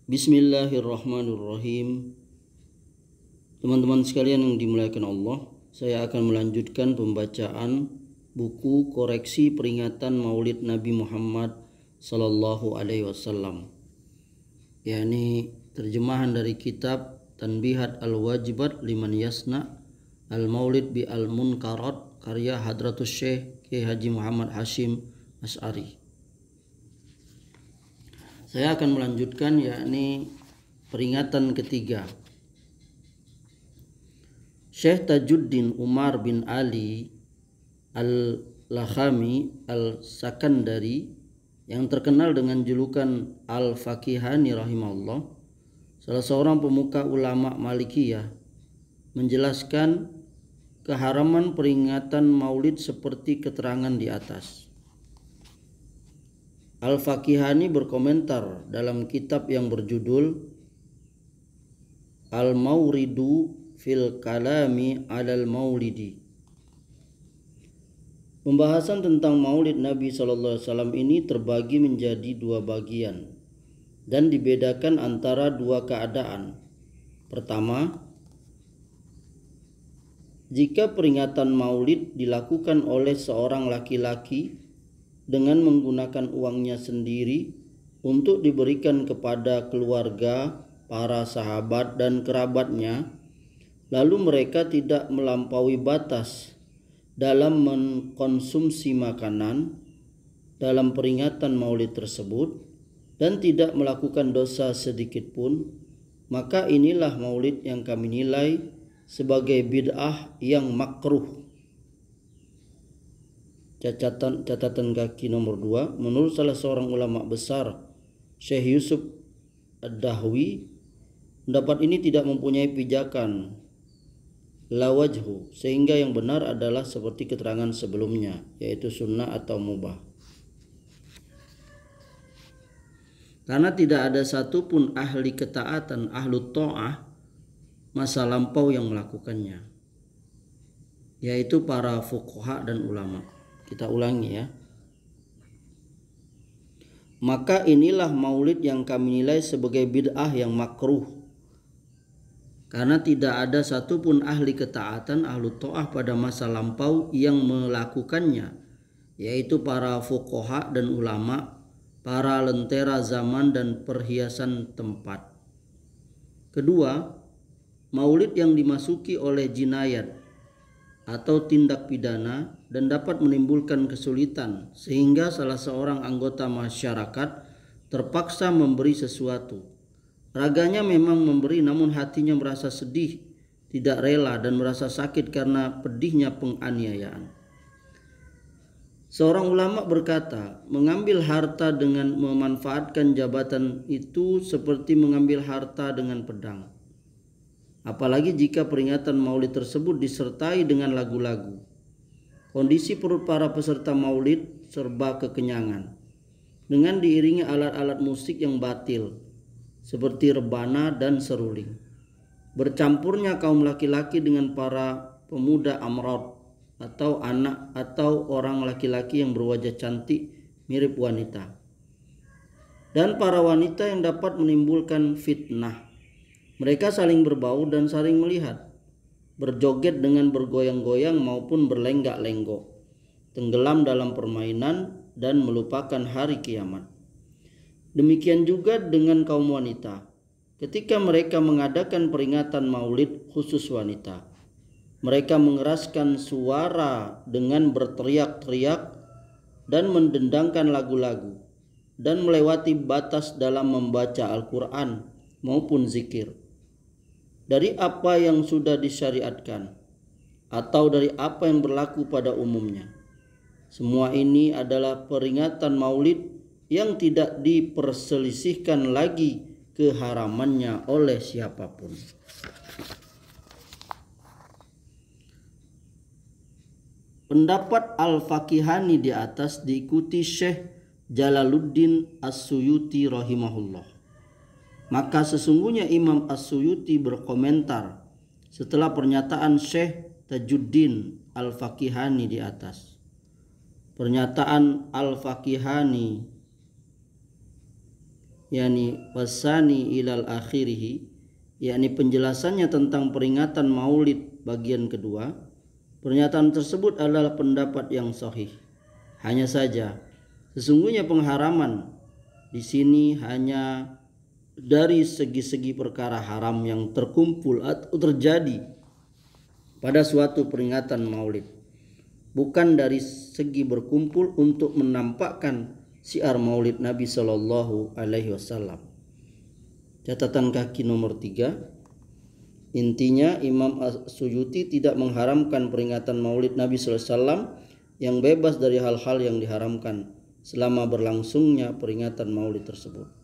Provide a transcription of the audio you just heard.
Bismillahirrahmanirrahim. Teman-teman sekalian yang dimuliakan Allah, saya akan melanjutkan pembacaan buku koreksi peringatan Maulid Nabi Muhammad sallallahu alaihi wasallam, yakni terjemahan dari kitab Tanbihat Al-Wajibat Liman Yasna Al-Maulid bi Al-Munkarat karya Hadratus Syekh Kiai Haji Muhammad Hashim Asy'ari. Saya akan melanjutkan yakni peringatan ketiga. Syekh Tajuddin Umar bin Ali Al-Lakhami Al-Sakandari yang terkenal dengan julukan Al-Faqihani rahimahullah, salah seorang pemuka ulama Malikiyah, menjelaskan keharaman peringatan Maulid seperti keterangan di atas. Al-Faqihani berkomentar dalam kitab yang berjudul Al-Mawridu fil Kalami alal Maulidi. Pembahasan tentang Maulid Nabi SAW ini terbagi menjadi dua bagian dan dibedakan antara dua keadaan. Pertama, jika peringatan Maulid dilakukan oleh seorang laki-laki dengan menggunakan uangnya sendiri untuk diberikan kepada keluarga, para sahabat dan kerabatnya, lalu mereka tidak melampaui batas dalam mengkonsumsi makanan dalam peringatan Maulid tersebut dan tidak melakukan dosa sedikit pun, maka inilah Maulid yang kami nilai sebagai bid'ah yang makruh. Catatan kaki nomor 2, menurut salah seorang ulama besar, Syekh Yusuf Ad-Dahwi, pendapat ini tidak mempunyai pijakan la wajhu, sehingga yang benar adalah seperti keterangan sebelumnya, yaitu sunnah atau mubah. Karena tidak ada satupun ahli ketaatan, ahlu ta'ah masa lampau yang melakukannya, yaitu para fuqaha dan ulama. Kita ulangi ya. Maka inilah Maulid yang kami nilai sebagai bid'ah yang makruh, karena tidak ada satupun ahli ketaatan, ahlu ta'ah pada masa lampau yang melakukannya, yaitu para fuqaha dan ulama, para lentera zaman dan perhiasan tempat. Kedua, Maulid yang dimasuki oleh jinayat atau tindak pidana dan dapat menimbulkan kesulitan sehingga salah seorang anggota masyarakat terpaksa memberi sesuatu. Raganya memang memberi, namun hatinya merasa sedih, tidak rela dan merasa sakit karena pedihnya penganiayaan. Seorang ulama berkata, mengambil harta dengan memanfaatkan jabatan itu seperti mengambil harta dengan pedang. Apalagi jika peringatan Maulid tersebut disertai dengan lagu-lagu. Kondisi perut para peserta Maulid serba kekenyangan, dengan diiringi alat-alat musik yang batil seperti rebana dan seruling. Bercampurnya kaum laki-laki dengan para pemuda amrod atau anak atau orang laki-laki yang berwajah cantik mirip wanita, dan para wanita yang dapat menimbulkan fitnah. Mereka saling berbau dan saling melihat, berjoget dengan bergoyang-goyang maupun berlenggak-lenggok, tenggelam dalam permainan dan melupakan hari kiamat. Demikian juga dengan kaum wanita. Ketika mereka mengadakan peringatan Maulid khusus wanita, mereka mengeraskan suara dengan berteriak-teriak dan mendendangkan lagu-lagu, dan melewati batas dalam membaca Al-Quran maupun zikir dari apa yang sudah disyariatkan atau dari apa yang berlaku pada umumnya. Semua ini adalah peringatan Maulid yang tidak diperselisihkan lagi keharamannya oleh siapapun. Pendapat Al-Faqihani di atas diikuti Syekh Jalaluddin As-Suyuti rahimahullah. Maka sesungguhnya Imam As-Suyuti berkomentar setelah pernyataan Syekh Tajuddin Al-Faqihani di atas. Pernyataan Al-Faqihani yakni wasani ilal akhirih, yakni penjelasannya tentang peringatan Maulid bagian kedua, pernyataan tersebut adalah pendapat yang sahih. Hanya saja sesungguhnya pengharaman di sini hanya dari segi-segi perkara haram yang terkumpul atau terjadi pada suatu peringatan Maulid, bukan dari segi berkumpul untuk menampakkan syiar Maulid Nabi Shallallahu Alaihi Wasallam. Catatan kaki nomor 3. Intinya Imam As-Suyuti tidak mengharamkan peringatan Maulid Nabi Sallallahu Alaihi Wasallam yang bebas dari hal-hal yang diharamkan selama berlangsungnya peringatan Maulid tersebut.